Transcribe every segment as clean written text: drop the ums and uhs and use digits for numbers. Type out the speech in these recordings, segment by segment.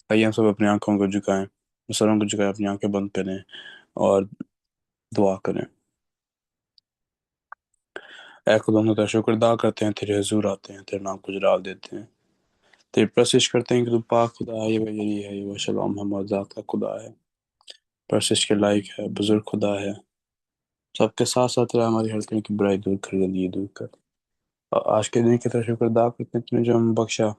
आइए हम सब अपनी आंखों को झुकाएं, सरों को झुकाएं, अपनी आंखें बंद करें और दुआ करें। ऐ खुदा हम तेरा शुक्र अदा करते हैं, तेरे हजूर आते हैं, तेरे नाम को जलाल देते हैं, तेरी प्रशिश करते हैं कि तू पाक खुदा है, ये वही है, ये वो शलाम हम ज़ात का खुदा है, प्रशिश के लायक है, बुजुर्ग खुदा है। सबके साथ साथ रहा, हमारी हर तरह की बुराई दूर कर, गंदगी दूर कर। और आज के दिन की तरह शुक्र अदा करते हैं तूने जो हमें बख्शा,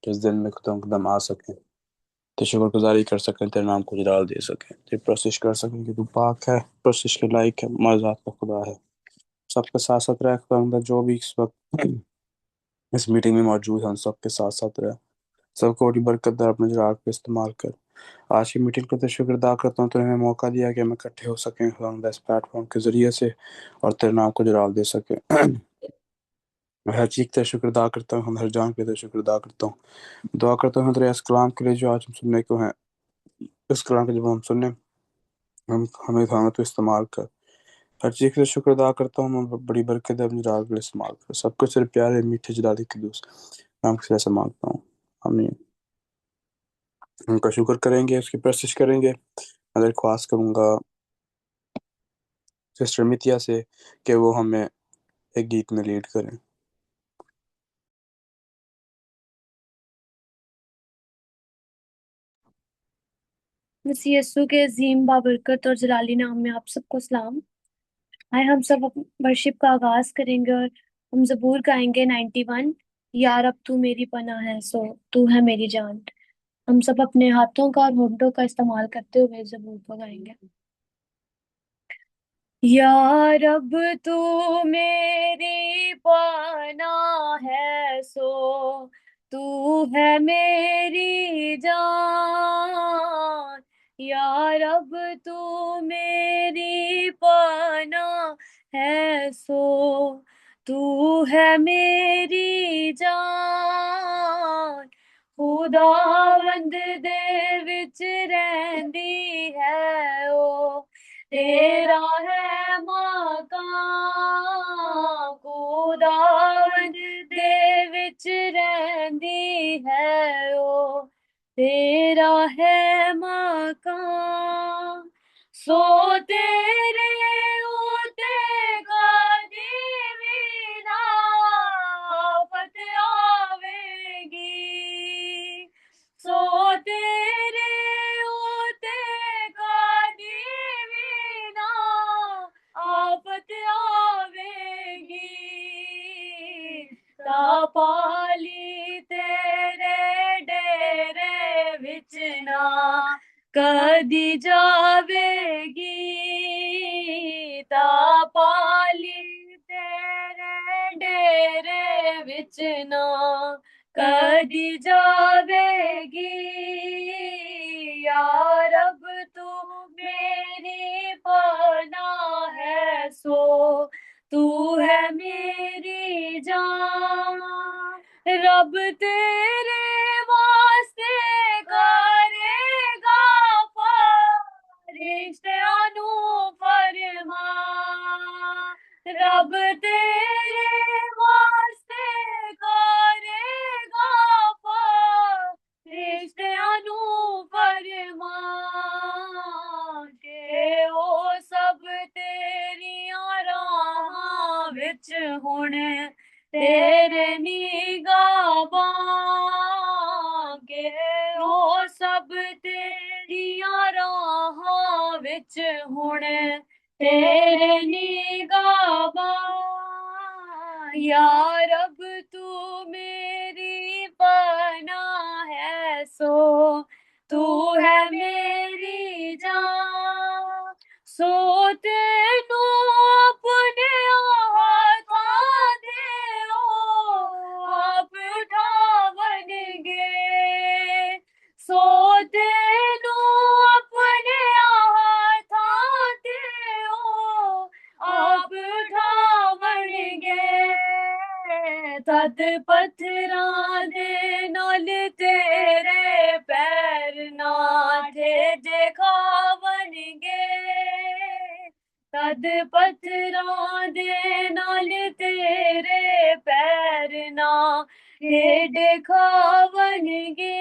जिस दिन में खुदा कदम आ सकें, तेरे शुक्रगुजारी कर सकें, तेरे नाम को जलाल दे सकें, तेरी प्रशिश कर सकें कि तू पाक है, प्रशिश के लायक है, मर्जात का खुदा है। सबके साथ साथ रह खुदा, जो भी इस वक्त इस मीटिंग में मौजूद हैं, सबके साथ साथ रह, सबको बड़ी बरकत दर अपने जलाल को इस्तेमाल कर। आज की मीटिंग को तो शुक्र अदा करता हूँ, तूने हमें मौका दिया कि हम इकट्ठे हो सकें खुदा इस प्लेटफॉर्म के जरिए से, और तेरे नाम को जलाल दे सकें। मैं हर चीज़ का शुक्र अदा करता हूँ, हम हर जान के लिए शुक्र अदा करता हूँ। दुआ करता हूँ तेरे इस कलाम के लिए जो आज हम सुनने को हैं, इस कलाम के जब हम सुनने, हम हमें खाना तो इस्तेमाल कर। हर चीज़ के लिए शुक्र अदा करता हूँ, मैं बड़ी बरकत है अपनी रात के लिए इस्तेमाल कर। सब कुछ सिर्फ प्यारे मीठे जलाली के दोस्त नाम से ऐसा मांगता हूँ, आमीन। उनका शुक्र करेंगे, उसकी प्रशंसा करेंगे। मैं दरख्वास्त करूंगा सिस्टर मितिया से कि वो हमें एक गीत में लीड करें। मसीह यस्सु के अजीम बाबरकत और जलाली नाम में आप सबको सलाम। आए हम सब वर्शिप का आगाज करेंगे और हम जबूर गाएंगे 91। यार अब तू मेरी पनाह है, सो तू है मेरी जान। हम सब अपने हाथों का और होंठों का इस्तेमाल करते हुए जबूर को गाएंगे। यार अब तू मेरी पनाह है, सो तू है मेरी जान। यार अब तू मेरी पनाह है, सो तू है मेरी जान। खुदावंद दे विच रहंदी है ओ, तेरा है मकान। खुदावंद दे विच रहंदी है ओ, तेरा है मकान। सो तेरे उते कदी भी ना आफत आवेगी। सो तेरे उते कदी भी ना आफत आवेगी। तापाली तेरे डेरे विच ना कदी जावेगी। तापाली तेरे डेरे विच ना कदी जावेगी। यार अब तू मेरी पनाह है, सो तू है मेरी जान। रब तेरे वास्ते करेगा फरिश्तियां नू फरमान। रब तेरे वास्ते करेगा फरिश्तियां नू फरमान। के ओ सब तेरियां राहां विच हुण तेरे निगाहां। के ओ सब तेरियां राहां विच हुण तेरे निगाहां। यार अब तू मेरी पनाह है, सो तू है मेरी जान। सो तेनू अपने हाथां दे ओ आप उठावणगे। सो तेनू अपने हाथां दे ओ आप उठावणगे। तद पत्थरां दे नाल तेरे पैर ना ठेजे खावणगे। तद पत्थरां दे नाल तेरे पैर ना ठेडे खावणगे।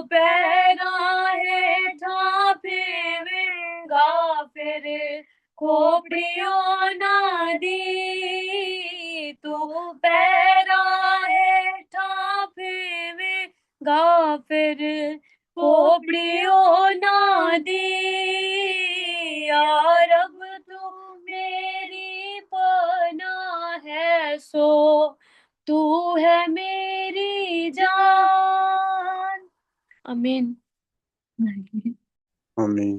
पैरां हेठां फिरगा फिर खोपड़ियो ना दी तू पैरां हेठां फिरगा फिर खोपड़ियो ना दी यार अब तू मेरी पनाह है सो तू है मेरी जान। आमीन। आमीन।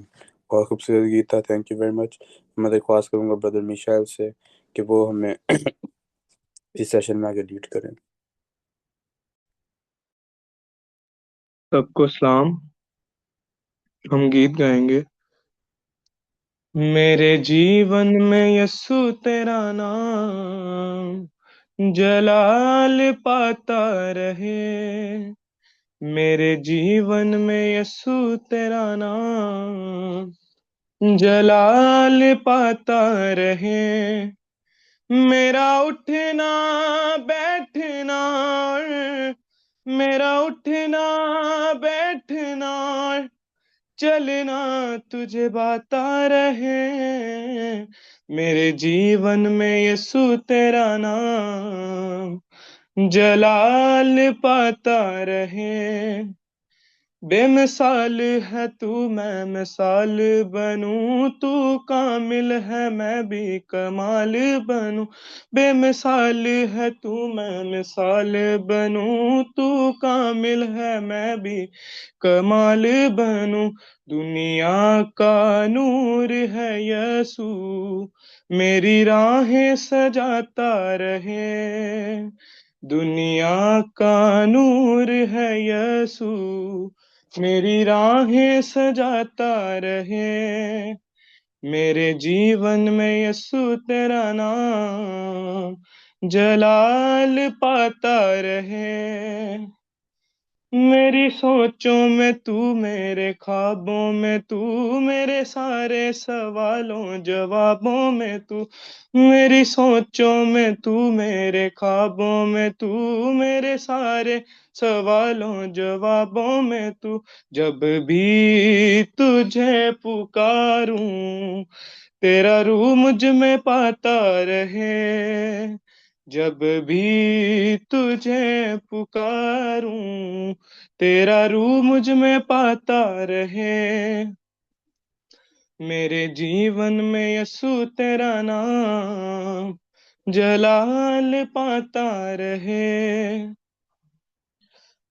बहुत खूबसूरत गीत था, थैंक यू वेरी मच। मैं दरख्वास्त करूंगा ब्रदर मिशाइल से कि वो हमें इस सेशन में आगे लीड करें। सबको सलाम। हम गीत गाएंगे। मेरे जीवन में यस्सु तेरा नाम जलाल पाता रहे। मेरे जीवन में यस्सु तेरा नाम जलाल पाता रहे। मेरा उठना बैठना मेरा उठना बैठना चलना तुझे बाता रहे। मेरे जीवन में यीशु तेरा नाम जलाल पाता रहे। बेमिसाल है तू मैं मिसाल बनूं तू कामिल है मैं भी कमाल बनूं। बेमिसाल है तू मैं मिसाल बनूं तू कामिल है मैं भी कमाल बनूं। दुनिया का नूर है यसू मेरी राहें सजाता रहे। दुनिया का नूर है यसू मेरी राहें सजाता रहे। मेरे जीवन में यसू तेरा नाम जलाल पाता रहे। मेरी सोचों में तू मेरे ख्वाबों में तू मेरे सारे सवालों जवाबों में तू। मेरी सोचों में तू मेरे ख्वाबों में तू मेरे सारे सवालों जवाबों में तू। जब भी तुझे पुकारूं तेरा रूह मुझ में पाता रहे। जब भी तुझे पुकारूं तेरा रूह मुझ में पाता रहे। मेरे जीवन में यसु तेरा नाम जलाल पाता रहे।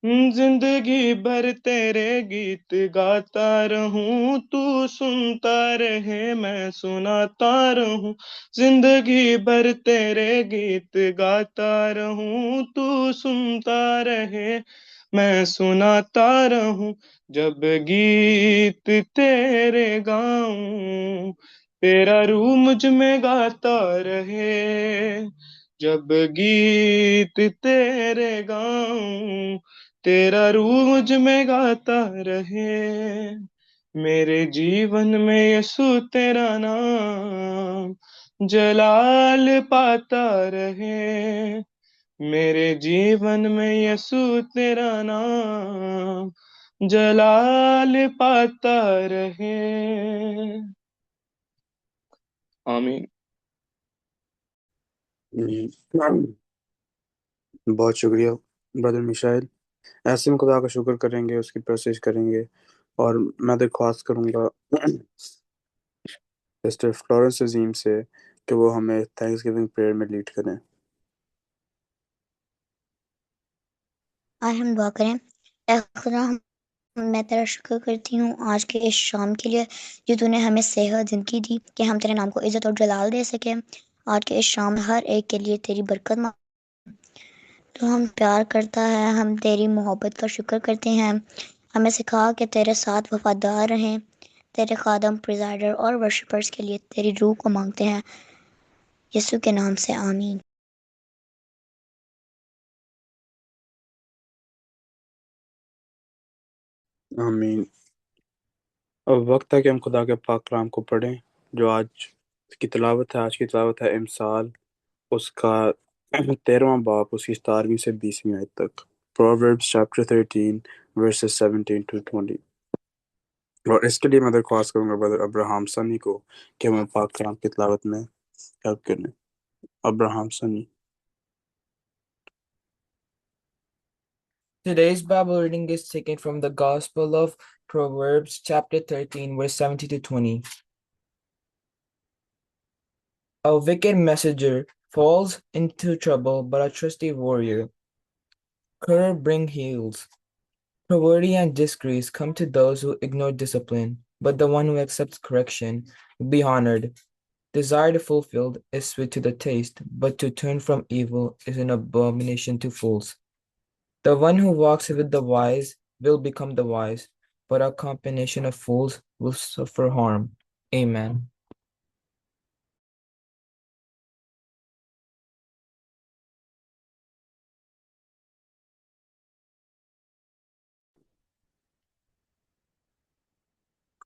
जिंदगी भर तेरे गीत गाता रहूं तू सुनता रहे मैं सुनाता रहूं। जिंदगी भर तेरे गीत गाता रहूं तू सुनता रहे मैं सुनाता रहूं। जब गीत तेरे गाऊं तेरा रूह मुझ में गाता रहे। जब गीत तेरे गाऊं तेरा रूह मुझ में गाता रहे। मेरे जीवन में यसु तेरा नाम जलाल पाता रहे। मेरे जीवन में यसु तेरा नाम जलाल पाता रहे। आमीन। बहुत शुक्रिया ब्रदर मिशाइल। ऐसे में खुदा का शुक्र करेंगे, उसकी प्रोसेस करेंगे। और मैं दरख्वास्त करूंगा सिस्टर फ्लोरेंस अजीम से कि वो हमें थैंक्स गिविंग प्रेयर में लीड करें। आज हम दुआ करें। ऐ खुदा मैं तेरा शुक्र करती हूँ आज के इस शाम के लिए जो तूने हमें सेहत ज़िंदगी दी कि हम तेरे नाम को इज़्ज़त और जलाल दे सके। आज के इस शाम हर एक के लिए तेरी बरकत तो हम प्यार करता है, हम तेरी मोहब्बत का शुक्र करते हैं। हमें सिखा कि तेरे साथ वफादार रहें। तेरे खादम प्रिजाइडर और वर्शिपर्स के लिए तेरी रूह को मांगते हैं यीशु के नाम से आमीन। आमीन। अब वक्त है कि हम खुदा के पाक कलाम को पढ़ें। जो आज की तिलावत है, आज की तिलावत है इमसाल, उसका 13वां बाब, उसकी 17वीं से 20वीं आयत तक। Proverbs chapter 13 verses 17 to 20। और इसके लिए मैं दरख्वास्त करूंगा ब्रदर अब्राहम सनी को कि हमें पाक कलाम की तिलावत में हेल्प करने। Abraham Sunny. Today's Bible reading is taken from the Gospel of Proverbs, chapter 13, verse 17 to 20. A wicked messenger falls into trouble, but a trusty warrior bring heals. Poverty and disgrace come to those who ignore discipline, but the one who accepts correction will be honored. Desire fulfilled is sweet to the taste, but to turn from evil is an abomination to fools. The one who walks with the wise will become the wise, but a combination of fools will suffer harm. Amen.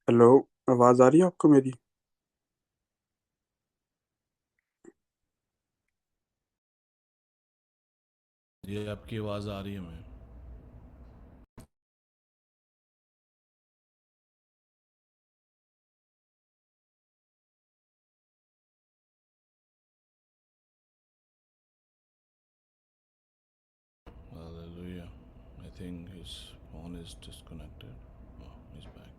Hello, आवाज आ रही है आपको मेरी? ये आपकी आवाज़ आ रही है हमें। Hallelujah. I think his phone is disconnected. Oh, he's back.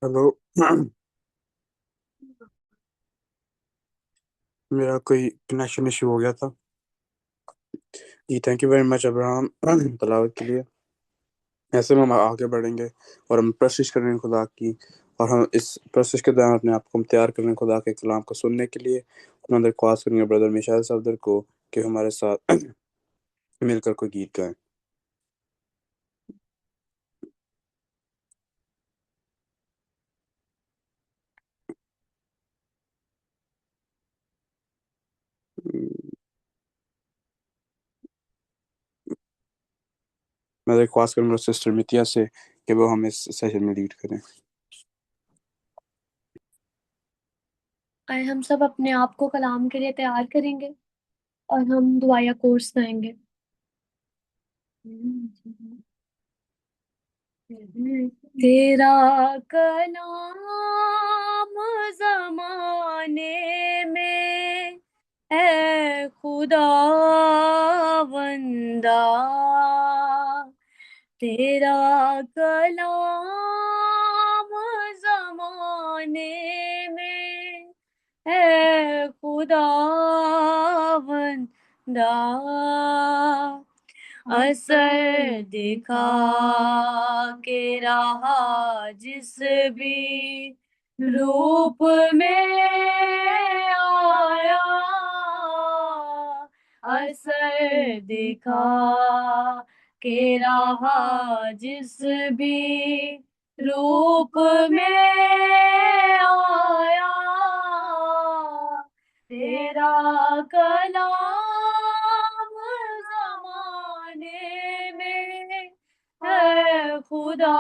Hello. मेरा कोई कनेक्शन इशू हो गया था जी। Thank you very much Abraham तलावत के लिए। ऐसे में हम आगे बढ़ेंगे और हम कोशिश करेंगे खुदा की, और हम इस प्रोसेस के दौरान अपने आप को हम तैयार करेंगे खुदा के कलाम को सुनने के लिए। मैं दरख्वास्त करेंगे ब्रदर मिशाइल सफदर को कि हमारे साथ मिलकर कोई गीत गाएं। मैं दरख्वास्त करूंगा सिस्टर मितिया से कि वो हमें इस सेशन में लीड करें। आए हम सब अपने आप को कलाम के लिए तैयार करेंगे और हम दुआया कोर्स गाएंगे। तेरा कलाम ज़माने में है खुदावंदा, तेरा कलाम ज़माने में है खुदावंदा। असर दिखा के रहा जिस भी रूप में आया, असर दिखा के रहा जिस भी रूप में आया, तेरा कलाम ज़माने में है खुदावंदा,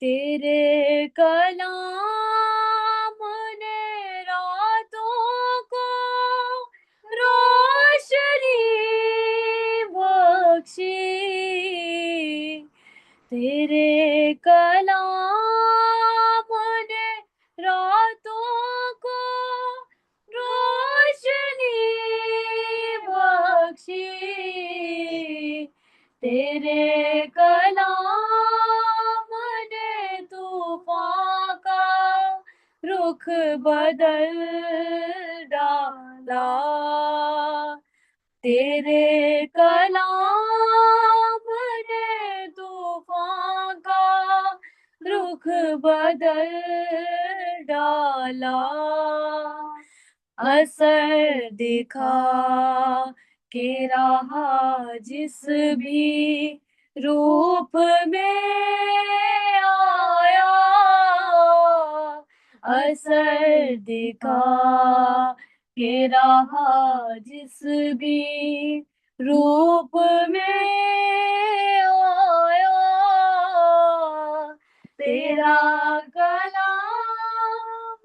तेरे कलाम ने रातों को रोशनी बख्शी, तेरे कलाम ने रातों को रोशनी बख्शी, तेरे कलाम ने तूफान का रुख बदल डाला, तेरे कलाम ने तूफान का रुख बदल डाला, असर दिखा के रहा जिस भी रूप में आया, असर दिखा के रहा जिस भी रूप में आया, तेरा कलाम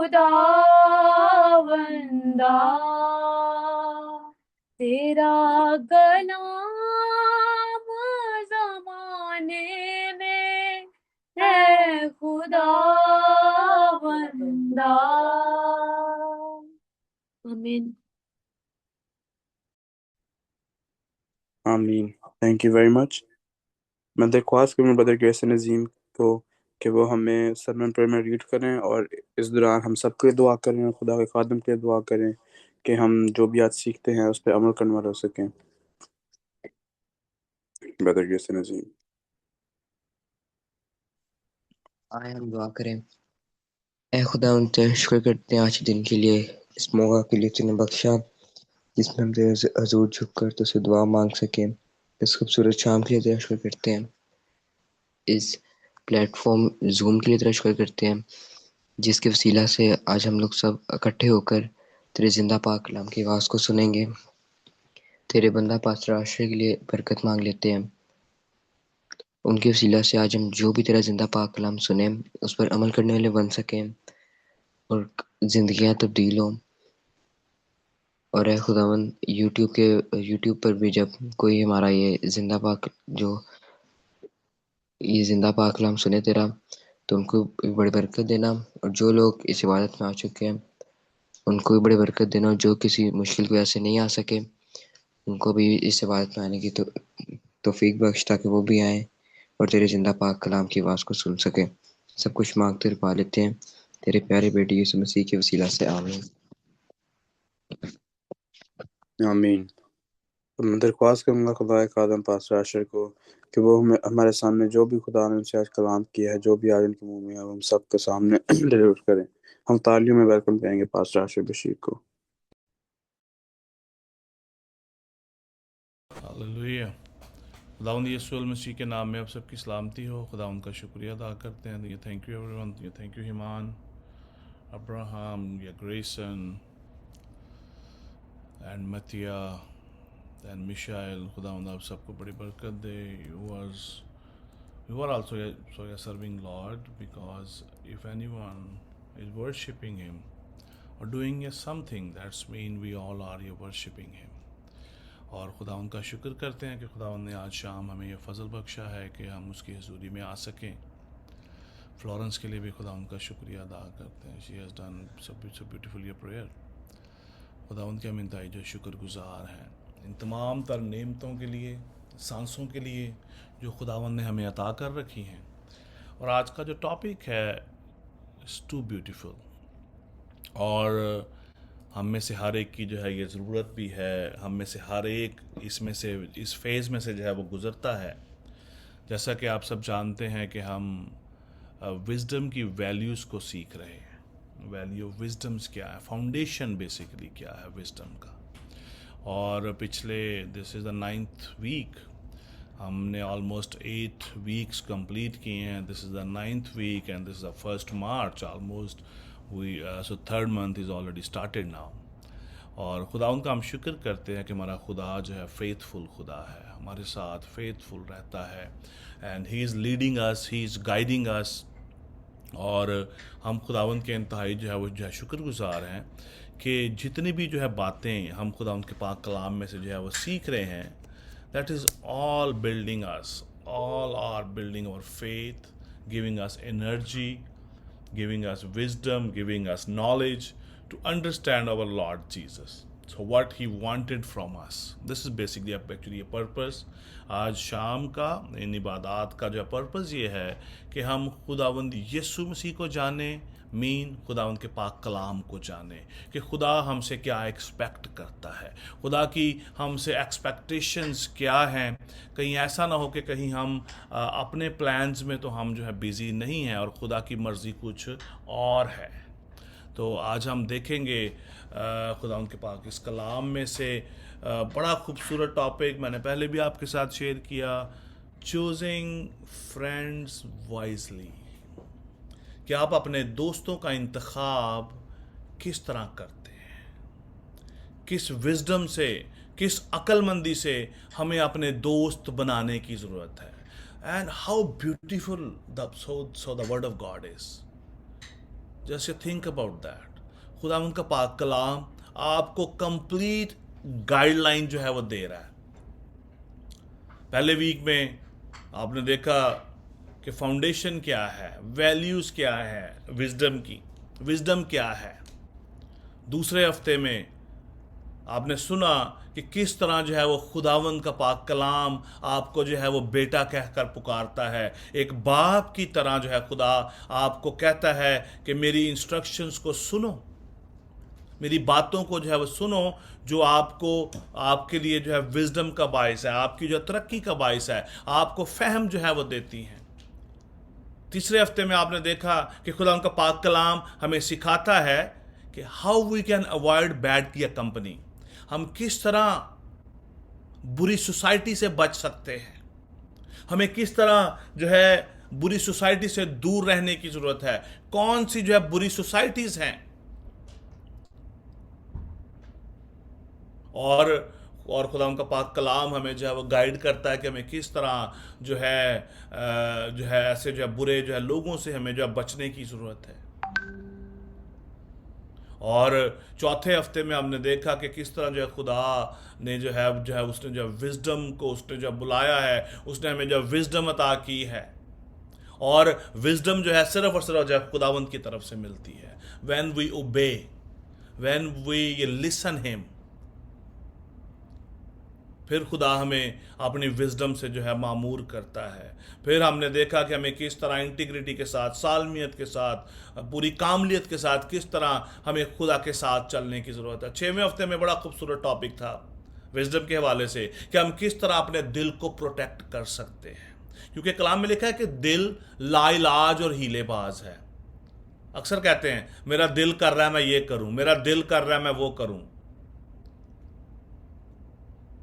खुदावंदा तेरा कलाम ज़माने में है खुदावंदा। आमीन। आमीन। Thank you very much. मैं दरख्वास्त करूँ ब्रदर कैसे नज़ीम को कि वो हमें सरमन प्रेयर में रीड करें और इस दौरान हम सबके लिए दुआ करें और खुदा के खादम के लिए दुआ करें कि हम जो भी आज सीखते हैं उस पर अमल करने वाले हो सकें। ब्रदर कैसे नज़ीम। आए हम दुआ करें। ए खुदा उन तेरा शुक्र करते हैं आज के दिन के लिए, इस मौका के लिए तूने बख्शा जिसमें हम तेरे हजूर झुककर तुझसे दुआ मांग सकें। इस खूबसूरत शाम के लिए तेरा शुक्र करते हैं, इस प्लेटफॉर्म जूम के लिए तेरा शुक्र करते हैं जिसके वसीला से आज हम लोग सब इकट्ठे होकर तेरे जिंदा पाक कलाम की आवाज़ को सुनेंगे। तेरे बंदा पास्टर आश्रय के लिए बरकत मांग लेते हैं, उनके वसीला से आज हम जो भी तेरा जिंदा पाक कलाम सुने उस पर अमल करने वाले बन सकें और जिंदगियां तब्दील हों। और ए खुदावन यूट्यूब पर भी जब कोई हमारा ये जिंदा पाक कलाम सुने तेरा, तो उनको भी बड़ी बरकत देना, और जो लोग इस इबादत में आ चुके हैं उनको भी बड़ी बरकत देना, और जो किसी मुश्किल की वजह से नहीं आ सके उनको भी इस इबादत में आने की तौफीक बख्श, ताकि वो भी आएँ और तेरे जिंदा पाक कलाम की आवाज़ को सुन सके। सब कुछ मांगते और पा लेते हैं तेरे प्यारे बेटे यीशु मसीह के वसीला से, आमीन। आमीन। तो मैं दरख्वास्त करूँगा खुदा के खादम पास्टर आशर को कि वो हमें हमारे सामने जो भी खुदा ने उनसे आज कलाम किया है, जो भी आज उनके मुंह में है, वो हम सब के सामने डिलीवर करें। हम तालियों में वेलकम करेंगे पास्टर आशर बशीर को। हालेलुया। खुदावंद यीशु मसीह के नाम में आप सबकी सलामती हो। खुदा उनका शुक्रिया अदा करते हैं। ये थैंक यू एवरीवन, ये थैंक यू हिमान, अब्राहम, या ग्रेसन एंड मतिया एंड मिशाइल। खुदावंद आप सबको बड़ी बरकत दे। You are also serving Lord, because if anyone is worshipping Him or doing something, that's mean we all are worshipping Him. और खुदा उनका शुक्र करते हैं कि खुदा ने आज शाम हमें यह फजल बख्शा है कि हम उसकी हजूरी में आ सकें। फ्लोरेंस के लिए भी खुदा उनका शुक्रिया अदा करते हैं। She has done so beautiful ये प्रेयर। खुदा उनके हम इंतहाई जो शुक्रगुजार हैं इन तमाम तर नेमतों के लिए, सांसों के लिए जो खुदावंद ने हमें अता कर रखी हैं। और आज का जो टॉपिक है इट्स टू ब्यूटीफुल, और हम में से हर एक की जो है ये ज़रूरत भी है। हम में से हर एक इसमें से इस फेज़ में से जो है वो गुज़रता है। जैसा कि आप सब जानते हैं कि हम विज़डम की वैल्यूज़ को सीख रहे हैं। वैल्यू ऑफ विज़डम्स क्या है, फाउंडेशन बेसिकली क्या है विज़डम का। और पिछले this is the 9th week, हमने ऑलमोस्ट 8 वीक्स कंप्लीट किए हैं। This is the 9th week and this is the 1st March almost. So 3rd month is already started now. और खुदा उनका हम शुक्र करते हैं कि हमारा खुदा जो है फेथफुल खुदा है, हमारे साथ फेथफुल रहता है and he is leading us, he is guiding अस। और हम खुदावंद के इंतहाई जो है वो जो है शुक्रगुजार हैं कि जितनी भी जो है बातें हम खुदावंद के पाक कलाम में से जो है वो सीख रहे हैं, that is all building us, all are building our faith, giving us energy, giving us wisdom, giving us knowledge to understand our Lord Jesus. So what He wanted from us. This is basically actually a purpose. आज शाम का इन इबादत का जो purpose ये है कि हम खुदावंद यीशु मसीह को जाने, खुदावंद के पाक कलाम को जाने कि खुदा हमसे क्या एक्सपेक्ट करता है, खुदा की हमसे एक्सपेक्टेशंस क्या हैं। कहीं ऐसा ना हो कि कहीं हम अपने प्लान्स में तो हम जो है बिज़ी नहीं हैं और खुदा की मर्ज़ी कुछ और है। तो आज हम देखेंगे खुदा उनके पाक इस कलाम में से बड़ा खूबसूरत टॉपिक मैंने पहले भी आपके साथ शेयर किया, चूजिंग फ्रेंड्स वाइजली, कि आप अपने दोस्तों का इंतखाब किस तरह करते हैं, किस विजडम से, किस अक्लमंदी से हमें अपने दोस्त बनाने की ज़रूरत है। And how beautiful the word of God is. Just you think about that. खुदावंद का पाक कलाम आपको कंप्लीट गाइडलाइन जो है वो दे रहा है। पहले वीक में आपने देखा कि फाउंडेशन क्या है, वैल्यूज क्या है विजडम की, विजडम क्या है। दूसरे हफ्ते में आपने सुना कि किस तरह जो है वो खुदावंद का पाक कलाम आपको जो है वो बेटा कहकर पुकारता है। एक बाप की तरह जो है खुदा आपको कहता है कि मेरी इंस्ट्रक्शंस को सुनो, मेरी बातों को जो है वो सुनो, जो आपको आपके लिए जो है विजडम का बायस है, आपकी जो तरक्की का बायस है, आपको फहम जो है वो देती हैं। तीसरे हफ्ते में आपने देखा कि खुदा उनका पाक कलाम हमें सिखाता है कि how we can avoid bad की कंपनी, हम किस तरह बुरी सोसाइटी से बच सकते हैं, हमें किस तरह जो है बुरी सोसाइटी से दूर रहने की जरूरत है, कौन सी जो है बुरी सोसाइटीज हैं, और खुदा उनका पाक कलाम हमें जो है वो गाइड करता है कि हमें किस तरह जो है ऐसे जो है बुरे जो है लोगों से हमें जो है बचने की ज़रूरत है। और चौथे हफ्ते में हमने देखा कि किस तरह जो है खुदा ने जो है उसने जो विजडम को उसने जो बुलाया है, उसने हमें जो विजडम अता की है। और विजडम जो है सिर्फ और सिर्फ जो है खुदावंद की तरफ से मिलती है। When we obey, when we listen him, फिर खुदा हमें अपनी विजडम से जो है मामूर करता है। फिर हमने देखा कि हमें किस तरह इंटीग्रिटी के साथ, सालमियत के साथ, पूरी कामलियत के साथ किस तरह हमें खुदा के साथ चलने की ज़रूरत है। 6वें हफ्ते में बड़ा खूबसूरत टॉपिक था विजडम के हवाले से कि हम किस तरह अपने दिल को प्रोटेक्ट कर सकते हैं, क्योंकि कलाम में लिखा है कि दिल लाइलाज और हीलेबाज है। अक्सर कहते हैं मेरा दिल कर रहा है मैं ये करूं, मेरा दिल कर रहा है मैं वो करूं,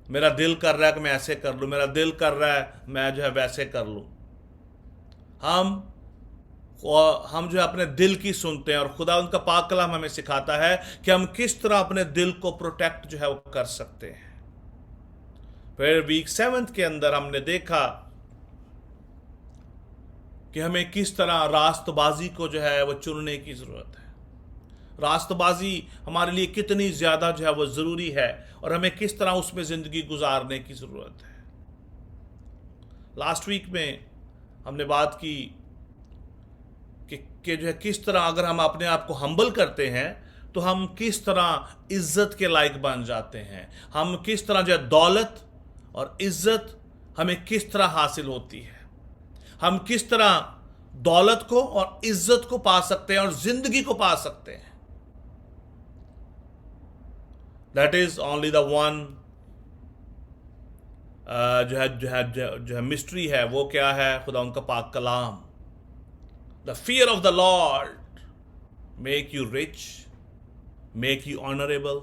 मेरा दिल कर रहा है कि मैं ऐसे कर लूं, मेरा दिल कर रहा है मैं जो है वैसे कर लूं। हम जो है अपने दिल की सुनते हैं, और खुदा उनका पाक कलाम हमें सिखाता है कि हम किस तरह अपने दिल को प्रोटेक्ट जो है वो कर सकते हैं। फिर वीक 7 के अंदर हमने देखा कि हमें किस तरह रास्तबाजी को जो है वो चुनने की जरूरत है, रास्तबाजी हमारे लिए कितनी ज्यादा जो है वो जरूरी है, और हमें किस तरह उसमें जिंदगी गुजारने की जरूरत है। लास्ट वीक में हमने बात की कि जो है किस तरह अगर हम अपने आप को हम्बल करते हैं तो हम किस तरह इज्जत के लायक बन जाते हैं, हम किस तरह जो है दौलत और इज्जत हमें किस तरह हासिल होती है, हम किस तरह दौलत को और इज्जत को पा सकते हैं और जिंदगी को पा सकते हैं। That is only the one जो है मिस्ट्री है। वो क्या है? खुदा उनका पाक कलाम। The fear of the Lord make you rich, make you honourable.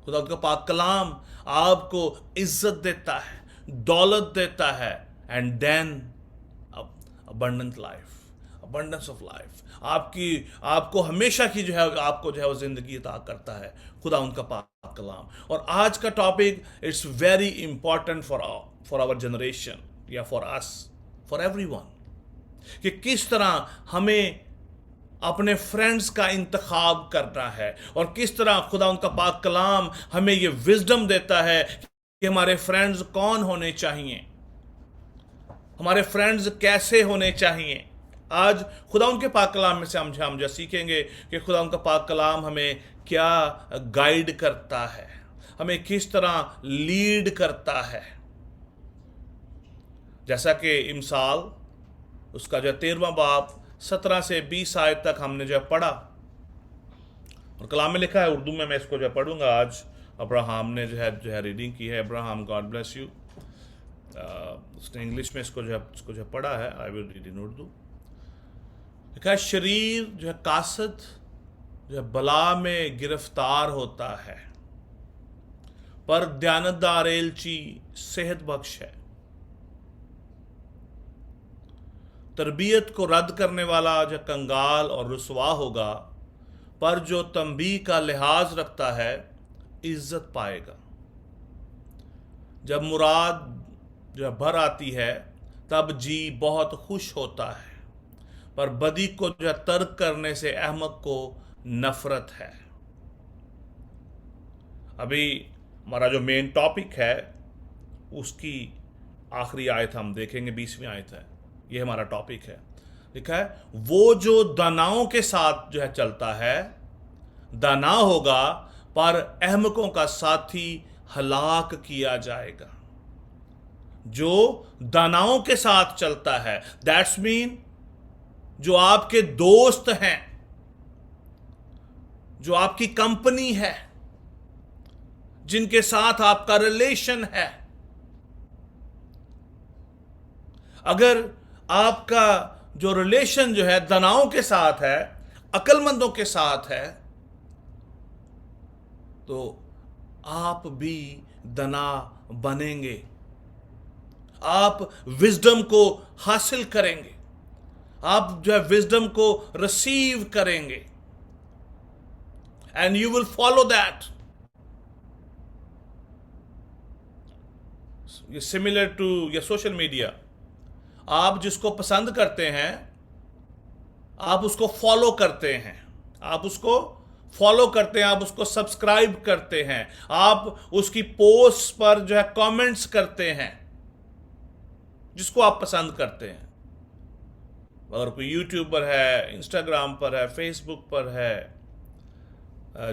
खुदा उनका पाक कलाम आपको इज्जत देता है, दौलत देता है, and then abundant life, abundance of life, आपको हमेशा की जो है आपको जो है वो जिंदगी अता करता है खुदा उनका पाक कलाम। और आज का topic it's very important for our generation, या फॉर अस, फॉर एवरीवन, कि किस तरह हमें अपने फ्रेंड्स का इंतखाब करना है, और किस तरह खुदा उनका पाक कलाम हमें ये विजडम देता है कि हमारे फ्रेंड्स कौन होने चाहिए, हमारे फ्रेंड्स कैसे होने चाहिए। आज खुदा उनके पाक कलाम में से हम जो सीखेंगे कि खुदा उनका पाक कलाम हमें क्या गाइड करता है, हमें किस तरह लीड करता है। जैसा कि इमसाल उसका जो 13वां बाब 17 से 20 आयत तक हमने जो पढ़ा, और कलाम में लिखा है, उर्दू में मैं इसको जो पढ़ूंगा आज। अब्राहम ने जो है रीडिंग की है। Abraham, God bless you. उसने इंग्लिश में इसको जो पढ़ा है। I will read in Urdu. लिखा है, शरीर जो है कासद जो है बला में गिरफ्तार होता है, पर दयानतदार एलची सेहत बख्श है। तरबियत को रद्द करने वाला जो कंगाल और रुसवा होगा, पर जो तंबीह का लिहाज रखता है इज्जत पाएगा। जब मुराद जो भर आती है तब जी बहुत खुश होता है, पर बदी को जो है तर्क करने से अहमक को नफरत है। अभी हमारा जो मेन टॉपिक है उसकी आखिरी आयत हम देखेंगे, 20वीं आयत है, ये हमारा टॉपिक है। लिखा है, वो जो दानाओं के साथ जो है चलता है दाना होगा, पर अहमकों का साथी हलाक किया जाएगा। जो दानाओं के साथ चलता है, दैट्स मीन जो आपके दोस्त हैं, जो आपकी कंपनी है, जिनके साथ आपका रिलेशन है, अगर आपका जो रिलेशन जो है दानाओं के साथ है, अक्लमंदों के साथ है, तो आप भी दना बनेंगे, आप विजडम को हासिल करेंगे, आप जो है विजडम को रिसीव करेंगे, and you will follow that. ये सिमिलर टू ये सोशल मीडिया, आप जिसको पसंद करते हैं आप उसको फॉलो करते हैं, आप उसको फॉलो करते हैं, आप उसको सब्सक्राइब करते हैं, आप उसकी पोस्ट पर जो है कमेंट्स करते हैं, जिसको आप पसंद करते हैं। अगर कोई यूट्यूबर है, इंस्टाग्राम पर है, फेसबुक पर है,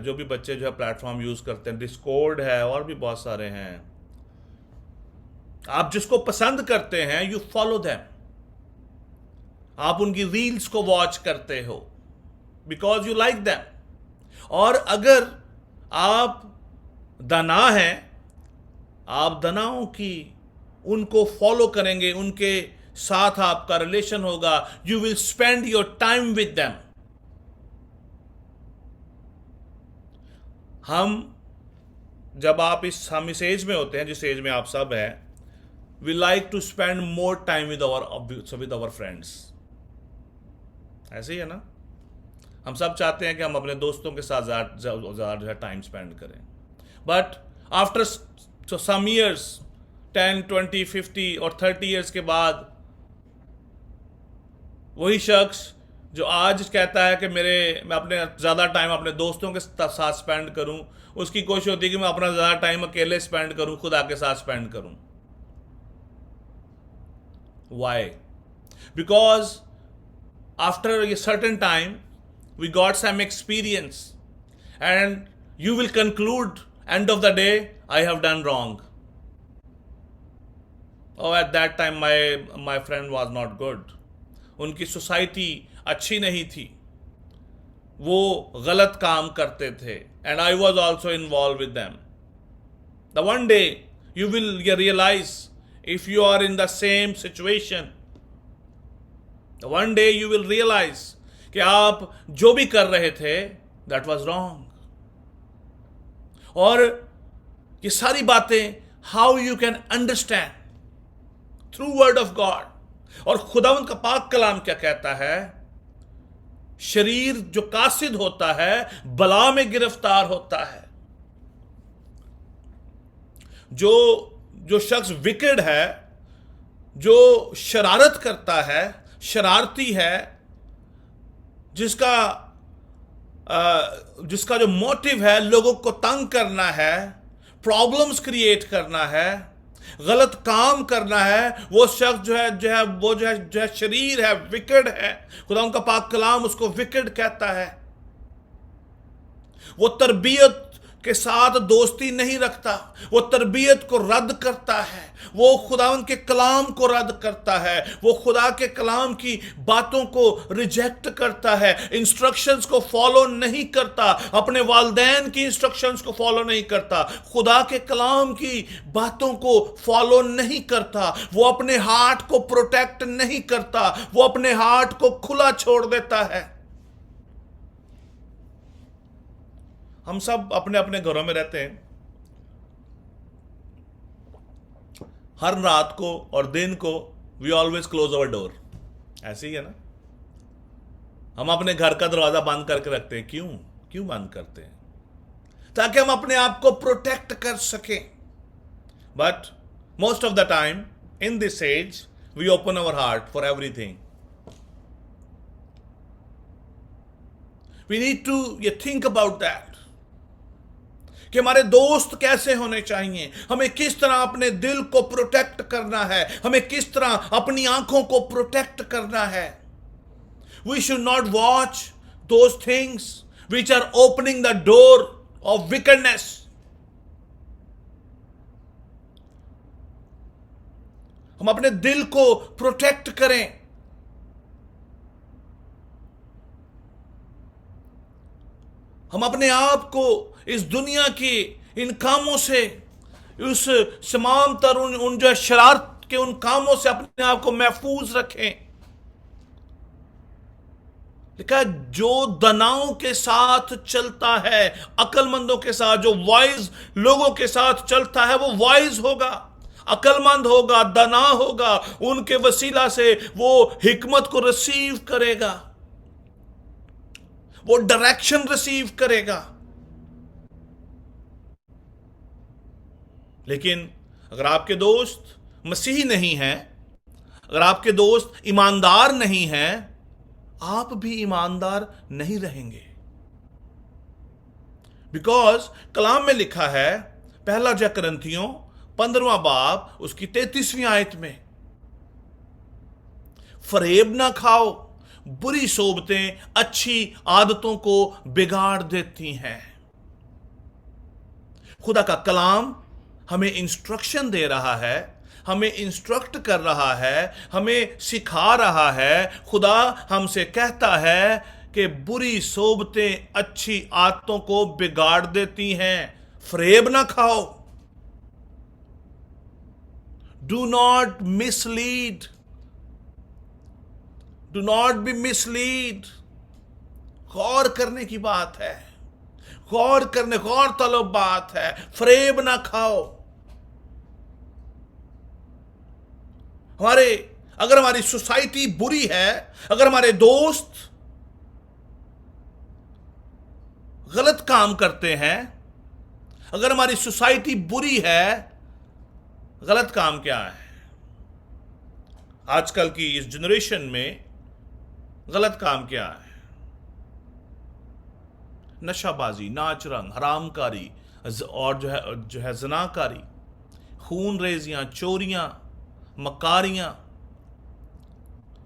जो भी बच्चे जो है प्लेटफॉर्म यूज करते हैं, डिस्कॉर्ड है, और भी बहुत सारे हैं, आप जिसको पसंद करते हैं यू फॉलो देम, आप उनकी रील्स को वॉच करते हो बिकॉज यू लाइक देम। और अगर आप दना हैं, आप दनाओं की उनको फॉलो करेंगे, उनके साथ आपका रिलेशन होगा, you will spend your time with them. जब आप हम इस एज में होते हैं जिस एज में आप सब हैं, we like to spend more time with our friends. ऐसे ही है ना, हम सब चाहते हैं कि हम अपने दोस्तों के साथ ज़्यादा जो है टाइम स्पेंड करें, बट आफ्टर सम ईयर्स, 10, 20, 50 और 30 ईयर्स के बाद वही शख्स जो आज कहता है कि मैं अपने ज़्यादा टाइम अपने दोस्तों के साथ स्पेंड करूं, उसकी कोशिश होती है कि मैं अपना ज़्यादा टाइम अकेले स्पेंड करूं, खुदा के साथ स्पेंड करूं। Why? Because after a certain time we got some experience and you will conclude end of the day I have done wrong. Oh, at that time my friend was not good. उनकी society अच्छी नहीं थी, वो गलत काम करते थे, and I was also involved with them. The one day you will realize, if you are in the same situation, one day you will realize कि आप जो भी कर रहे थे that was wrong. और ये सारी बातें how you can understand through word of God. और खुदावंद का पाक कलाम क्या कहता है? शरीर जो कासिद होता है बला में गिरफ्तार होता है। जो शख्स विकेड है, जो शरारत करता है, शरारती है, जिसका जो मोटिव है लोगों को तंग करना है, प्रॉब्लम्स क्रिएट करना है, गलत काम करना है, वो शख्स जो है शरीर है, विकेड है। खुदा उनका पाक कलाम उसको विकेड कहता है। वो तरबियत के साथ दोस्ती नहीं रखता, वो तरबियत को रद्द करता है, वो खुदावंद के कलाम को रद्द करता है, वो खुदा के कलाम की बातों को रिजेक्ट करता है, इंस्ट्रक्शंस को फॉलो नहीं करता, अपने वालिदैन की इंस्ट्रक्शंस को फॉलो नहीं करता, खुदा के कलाम की बातों को फॉलो नहीं करता, वो अपने हार्ट को प्रोटेक्ट नहीं करता, वो अपने हार्ट को खुला छोड़ देता है। हम सब अपने अपने घरों में रहते हैं, हर रात को और दिन को we always close our door. ऐसे ही है ना, हम अपने घर का दरवाजा बंद करके रखते हैं। क्यों बंद करते हैं? ताकि हम अपने आप को प्रोटेक्ट कर सकें। But most of the time in this age we open our heart for everything. We need to ये थिंक अबाउट दैट कि हमारे दोस्त कैसे होने चाहिए, हमें किस तरह अपने दिल को प्रोटेक्ट करना है, हमें किस तरह अपनी आंखों को प्रोटेक्ट करना है. We should not watch those things which are opening the door of wickedness. हम अपने दिल को प्रोटेक्ट करें. हम अपने आप को इस दुनिया की इन कामों से, उस तमाम तर उन जो शरारत के उन कामों से अपने आप को महफूज रखें. लिखा है, जो दनाओं के साथ चलता है, अक्लमंदों के साथ, जो वाइज लोगों के साथ चलता है, वो वाइज होगा, अक्लमंद होगा, दना होगा. उनके वसीला से वो हिकमत को रिसीव करेगा, वो डायरेक्शन रिसीव करेगा. लेकिन अगर आपके दोस्त मसीही नहीं हैं, अगर आपके दोस्त ईमानदार नहीं हैं, आप भी ईमानदार नहीं रहेंगे. बिकॉज कलाम में लिखा है, पहला जा करंथियों 15वां बाब उसकी 33वीं आयत में, फरेब ना खाओ, बुरी सोबतें अच्छी आदतों को बिगाड़ देती हैं. खुदा का कलाम हमें इंस्ट्रक्शन दे रहा है, हमें इंस्ट्रक्ट कर रहा है, हमें सिखा रहा है. खुदा हमसे कहता है कि बुरी सोबतें अच्छी आदतों को बिगाड़ देती हैं. फरेब ना खाओ. Do not mislead, do not be mislead. गौर करने की बात है, गौर करने, गौर तलब बात है. फरेब ना खाओ. अगर हमारी सोसाइटी बुरी है, अगर हमारे दोस्त गलत काम करते हैं, अगर हमारी सोसाइटी बुरी है, गलत काम क्या है? आजकल की इस जनरेशन में गलत काम क्या है? नशाबाजी, नाच रंग, हरामकारी और जो है जनाकारी, खून रेजियां, चोरियां, मकारियां,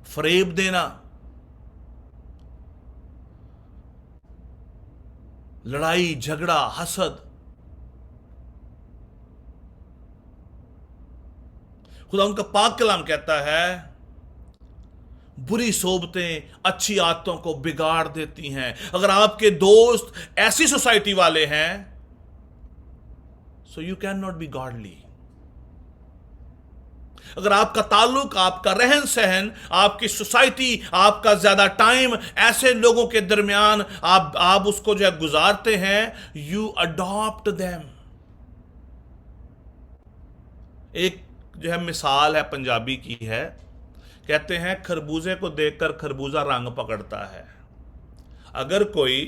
फरेब देना, लड़ाई झगड़ा, हसद. खुदा उनका पाक कलाम कहता है, बुरी सोबतें अच्छी आदतों को बिगाड़ देती हैं. अगर आपके दोस्त ऐसी सोसाइटी वाले हैं, so you can not B godly. अगर आपका ताल्लुक, आपका रहन सहन, आपकी सोसाइटी, आपका ज्यादा टाइम ऐसे लोगों के दरमियान आप उसको जो है गुजारते हैं, यू अडॉप्ट देम. एक जो है मिसाल है, पंजाबी की है, कहते हैं खरबूजे को देखकर खरबूजा रंग पकड़ता है. अगर कोई,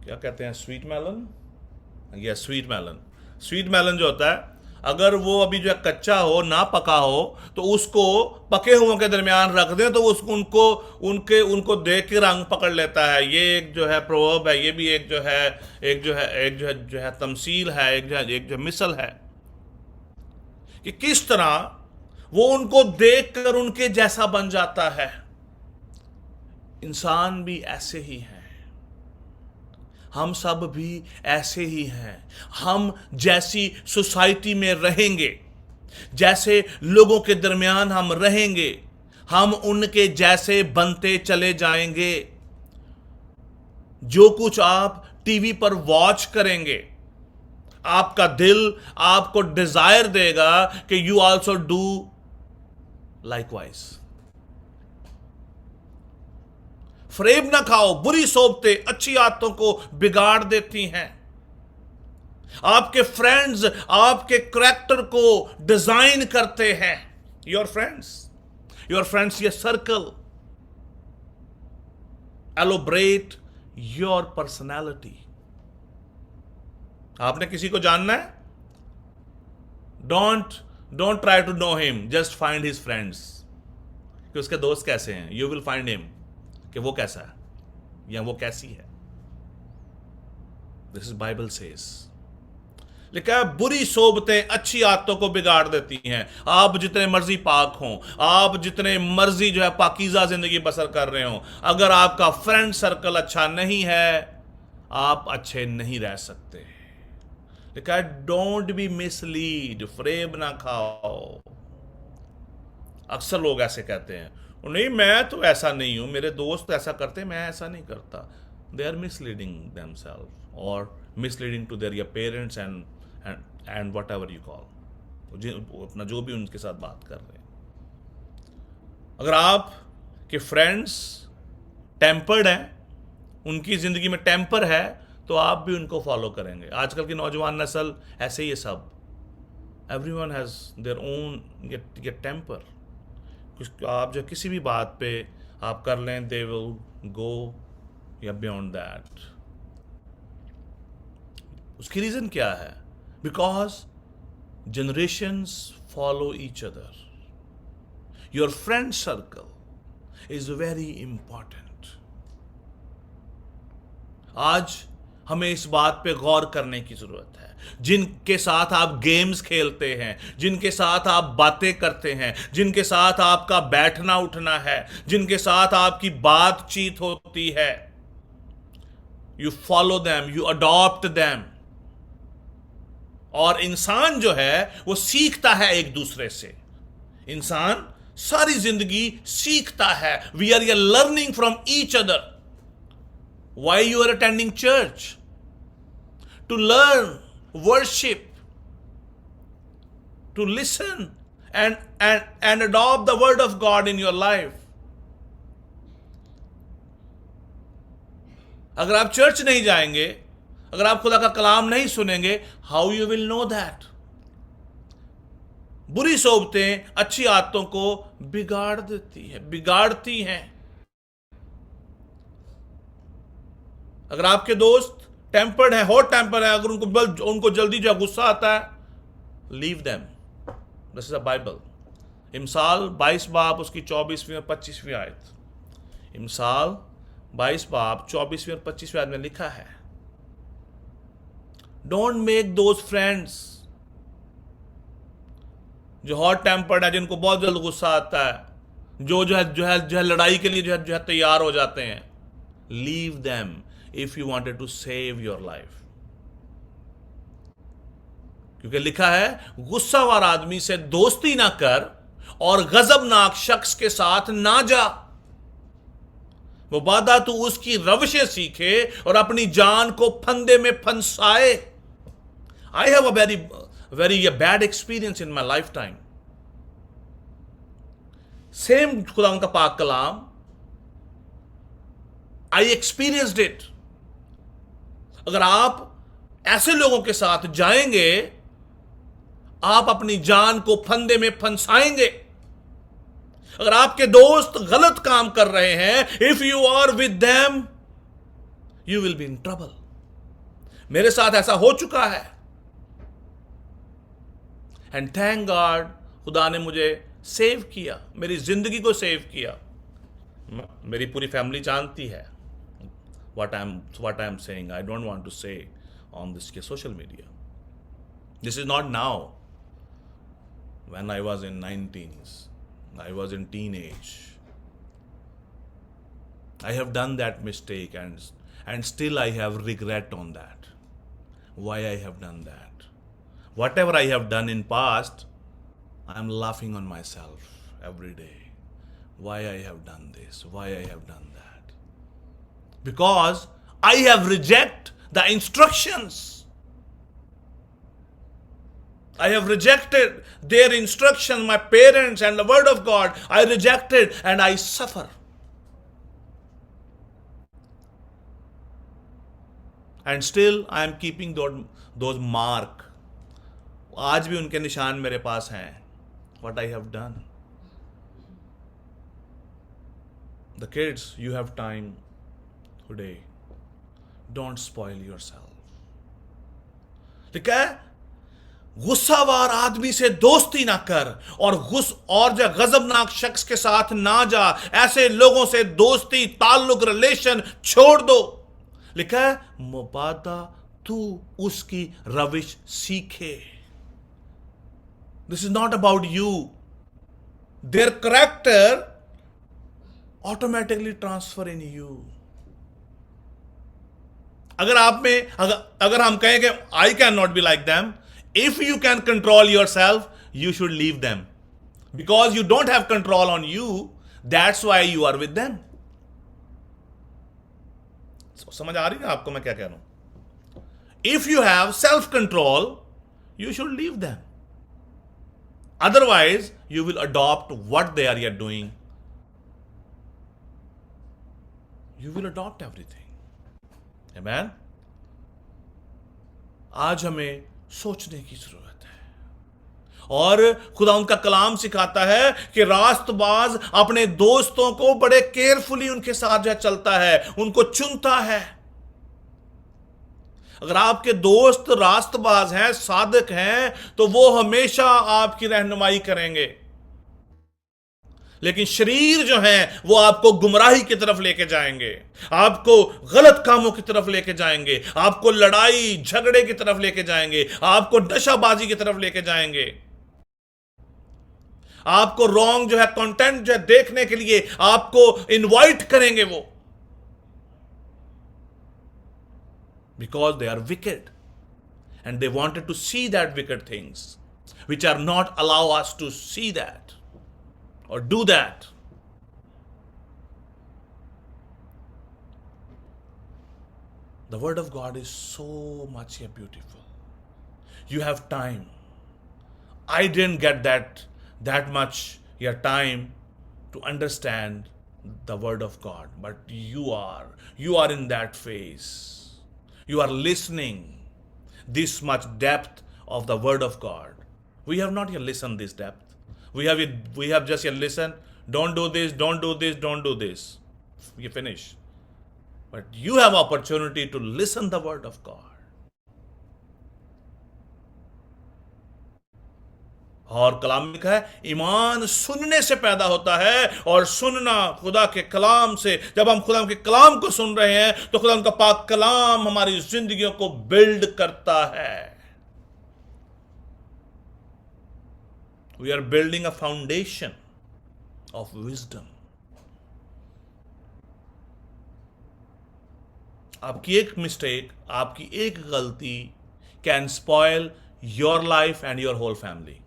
क्या कहते हैं, स्वीट मेलन, या स्वीट मेलन, स्वीट मेलन जो होता है, अगर वो अभी जो है कच्चा हो, ना पका हो, तो उसको पके हुओं के दरमियान रख दें तो उसको उनको देख के रंग पकड़ लेता है. ये एक जो है प्रोवर्ब है, ये भी एक जो है तमसील है, एक जो मिसल है कि किस तरह वो उनको देखकर उनके जैसा बन जाता है. इंसान भी ऐसे ही हैं, हम सब भी ऐसे ही हैं. हम जैसी सोसाइटी में रहेंगे, जैसे लोगों के दरमियान हम रहेंगे, हम उनके जैसे बनते चले जाएंगे. जो कुछ आप टीवी पर वॉच करेंगे, आपका दिल आपको डिजायर देगा कि यू ऑल्सो डू लाइकवाइज. फरेब ना खाओ, बुरी सोबतें अच्छी आदतों को बिगाड़ देती हैं. आपके फ्रेंड्स आपके करैक्टर को डिजाइन करते हैं. योर फ्रेंड्स, ये सर्कल एलोब्रेट योर पर्सनैलिटी. आपने किसी को जानना है, don't try to know him, just find his friends, कि उसके दोस्त कैसे हैं. यू विल फाइंड हिम कि वो कैसा है. या वो कैसी है। This is Bible says. लिखा है बुरी सोबतें अच्छी आदतों को बिगाड़ देती हैं। आप जितने मर्जी पाक हों, आप जितने मर्जी जो है पाकीज़ा जिंदगी बसर कर रहे हो, अगर आपका फ्रेंड सर्कल अच्छा नहीं है, आप अच्छे नहीं रह सकते। लिखा है डोंट बी मिसलीड, फ्रेब ना खाओ। अक्सर लोग ऐसे कहते हैं, नहीं मैं तो ऐसा नहीं हूं, मेरे दोस्त ऐसा करते, मैं ऐसा नहीं करता। दे आर मिसलीडिंग देमसेल्फ और misleading to their parents and whatever you call, अपना जो भी उनके साथ बात कर रहे हैं। अगर आप के फ्रेंड्स टेम्पर्ड हैं, उनकी जिंदगी में टेम्पर है, तो आप भी उनको फॉलो करेंगे। आजकल की नौजवान नस्ल ऐसे ही है सब। एवरीवन हैज देयर ओन ये टेम्पर। आप जो किसी भी बात पे आप कर लें, दे विल गो या बियॉन्ड दैट। उसकी रीजन क्या है? Because generations follow each other. Your friend circle is very important. आज हमें इस बात पे गौर करने की जरूरत है। जिनके साथ आप गेम्स खेलते हैं, जिनके साथ आप बातें करते हैं, जिनके साथ आपका बैठना उठना है, जिनके साथ आपकी बातचीत होती है, you follow them, you adopt them. और इंसान जो है वो सीखता है एक दूसरे से। इंसान सारी जिंदगी सीखता है। We are learning from each other. Why you are attending church? To learn worship, to listen and adopt the word of God in your life. अगर आप चर्च नहीं जाएंगे, अगर आप खुदा का कलाम नहीं सुनेंगे, how you will know that? बुरी सोबतें अच्छी आदतों को बिगाड़ती हैं। अगर आपके दोस्त टेम्पर्ड है, हॉट टेम्पर है, अगर उनको जल्दी जो गुस्सा आता है, leave them. This is a Bible. इमसाल 22 बाब उसकी 24वीं और 25वीं आयत। इमसाल 22 बाब 24वीं और 25वीं आयत में लिखा है, डोंट मेक दोज फ्रेंड्स जो हॉट टेम्पर्ड है, जिनको बहुत जल्द गुस्सा आता है, जो है लड़ाई के लिए जो है तैयार हो जाते हैं। Leave them if you wanted to save your life. क्योंकि लिखा है, गुस्सावार आदमी से दोस्ती ना कर और गजबनाक शख्स के साथ ना जा। मुबादा तू उसकी रवशें सीखे और अपनी जान को फंदे में फंसाए। I have a very bad experience in my lifetime. Same खुदा का पाक कलाम, I experienced it. अगर आप ऐसे लोगों के साथ जाएंगे, आप अपनी जान को फंदे में फंसाएंगे। अगर आपके दोस्त गलत काम कर रहे हैं, if you are with them, you will be in trouble. मेरे साथ ऐसा हो चुका है। एंड थैंक गॉड, खुदा ने मुझे सेव किया, मेरी जिंदगी को सेव किया। मेरी पूरी फैमिली जानती है what I'm saying. I don't want to say on this social media. This is not now. When I was in 19s, I was in teenage. I have done that mistake and still I have regret on that. Why I have done that? Whatever I have done in past, I'm laughing on myself every day. Why I have done this? Why I have done that? Because I have rejected the instructions. I have rejected their instruction, my parents and the word of God. I rejected and I suffer. And still I am keeping those mark. आज भी उनके निशान मेरे पास हैं. What I have done. The kids, you have time today. Don't spoil yourself. ठीक है? गुस्सावार आदमी से दोस्ती ना कर और जो गजबनाक शख्स के साथ ना जा, ऐसे लोगों से दोस्ती ताल्लुक रिलेशन छोड़ दो। लिखा है मुबादा तू उसकी रविश सीखे। This is not about you, their character automatically transfer in you. अगर आप में अगर हम कहें कि I can not be like them, if you can control yourself you should leave them, because you don't have control on you, that's why you are with them. समझ आ रही है आपको मैं क्या कह रहा हूं? If you have self control you should leave them, otherwise you will adopt what they are doing, you will adopt everything. Amen? आज हमें सोचने की जरूरत है। और खुदा उनका कलाम सिखाता है कि रास्तबाज अपने दोस्तों को बड़े केयरफुली उनके साथ जो चलता है, उनको चुनता है। अगर आपके दोस्त रास्तबाज हैं, सादिक हैं, तो वो हमेशा आपकी रहनुमाई करेंगे। लेकिन शरीर जो है वो आपको गुमराही की तरफ लेके जाएंगे, आपको गलत कामों की तरफ लेके जाएंगे, आपको लड़ाई झगड़े की तरफ लेके जाएंगे, आपको नशाबाजी की तरफ लेके जाएंगे, आपको रॉन्ग जो है कंटेंट जो है देखने के लिए आपको इनवाइट करेंगे वो, because they are wicked and they wanted to see that wicked things which are not allow us to see that or do that. The word of God is so much beautiful. You have time. I didn't get that much your time to understand the word of God, but you are in that phase. You are listening this much depth of the word of God. We have not yet listened this depth. We have just yet listened. Don't do this, don't do this, don't do this. You finish. But you have opportunity to listen the word of God. और कलाम में लिखा है ईमान सुनने से पैदा होता है, और सुनना खुदा के कलाम से। जब हम खुदा के कलाम को सुन रहे हैं तो खुदा का पाक कलाम हमारी जिंदगियों को बिल्ड करता है। We are building a foundation of wisdom. आपकी एक मिस्टेक, आपकी एक गलती can spoil your life and your whole family.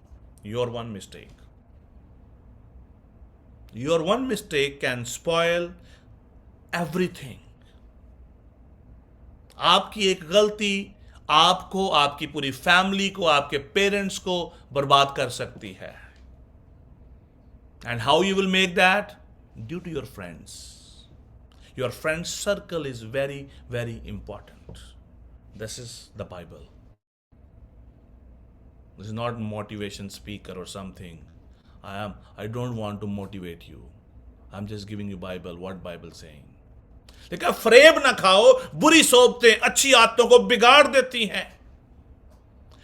Your one mistake. Your one mistake can spoil everything. आपकी एक गलती आपको, आपकी पूरी फैमिली को, आपके पेरेंट्स को बर्बाद कर सकती है। And how you will make that? Due to your friends. Your friend circle is very, very important. This is the Bible. This is not motivation speaker or something. I don't want to motivate you. I'm just giving you Bible, what Bible saying. लेकिन फरेब ना खाओ, बुरी सोबतें अच्छी आदतों को बिगाड़ देती हैं।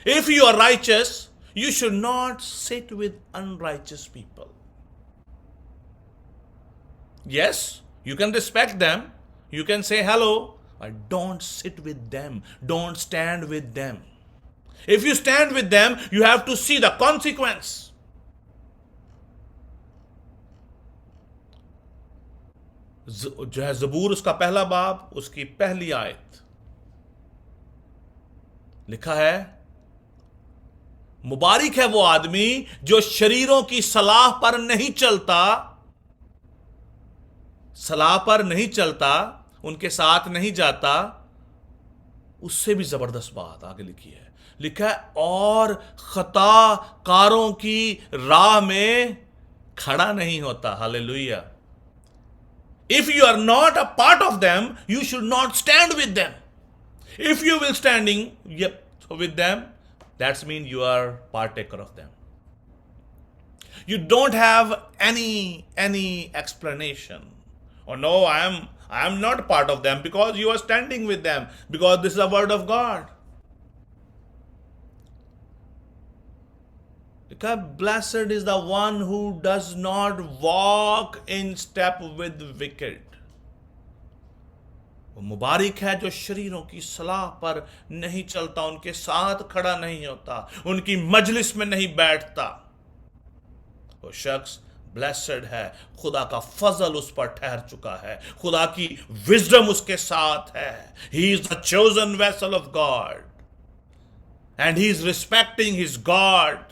If you are righteous, you should not sit with unrighteous people. Yes, you can respect them, you can say hello, but don't sit with them, don't stand with them. If you stand with them, you have to see the consequence. जो है ज़बूर उसका पहला बाब उसकी पहली आयत लिखा है, मुबारक है वो आदमी जो शरीरों की सलाह पर नहीं चलता, सलाह पर नहीं चलता, उनके साथ नहीं जाता। उससे भी जबरदस्त बात आगे लिखी है, लिखा है और खताकारों की राह में खड़ा नहीं होता। Hallelujah. If you are not a part of them, you should not stand with them. If you will standing with them, that means you are partaker of them. You don't have any explanation. Oh no, I am not part of them, because you are standing with them, because this is the word of God. because blessed is the one who does not walk in step with wicked. वो मुबारक है जो शरीरों की सलाह पर नहीं चलता, उनके साथ खड़ा नहीं होता, उनकी मजलिस में नहीं बैठता। वो शख्स ब्लेसड है, खुदा का फजल उस पर ठहर चुका है, खुदा की विजडम उसके साथ है। He is the chosen vessel of God and he is respecting his God.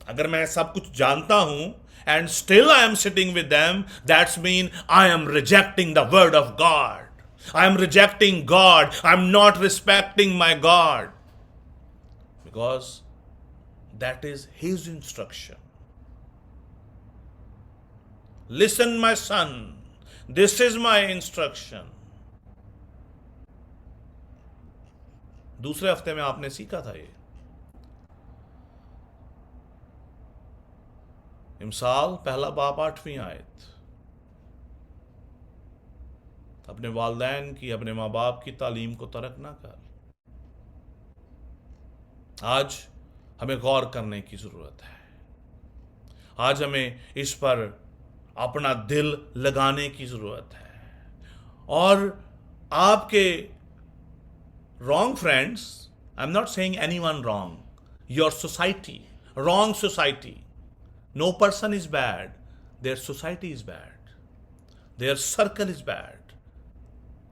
अगर मैं सब कुछ जानता हूं and still I am sitting with them, that's mean I am rejecting the word of God. I am rejecting God. I am not respecting my God. Because that is his instruction. Listen, my son. This is my instruction. दूसरे हफ्ते में आपने सीखा था ये इमसाल पहला बाब 8वीं आयत। अपने वालिदैन की, अपने माँ बाप की तालीम को तर्क ना कर। आज हमें गौर करने की जरूरत है, आज हमें इस पर अपना दिल लगाने की जरूरत है। और आपके wrong friends, I am not saying anyone wrong, your society, wrong society, no person is bad, their society is bad, their circle is bad.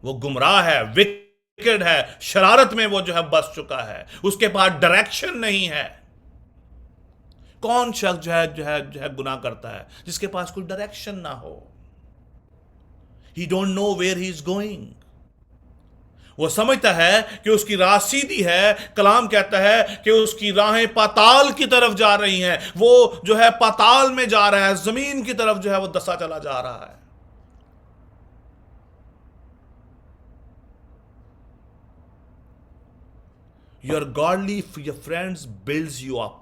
वो गुमराह है, विकेड है, शरारत में वो जो है बस चुका है, उसके पास डायरेक्शन नहीं है। कौन शख्स जो है गुनाह करता है जिसके पास कोई डायरेक्शन ना हो? He don't know where he is going. वो समझता है कि उसकी राह सीधी है। कलाम कहता है कि उसकी राहें पाताल की तरफ जा रही हैं, वो जो है पाताल में जा रहा है, जमीन की तरफ जो है वो दसा चला जा रहा है। Your godly your friends builds you up.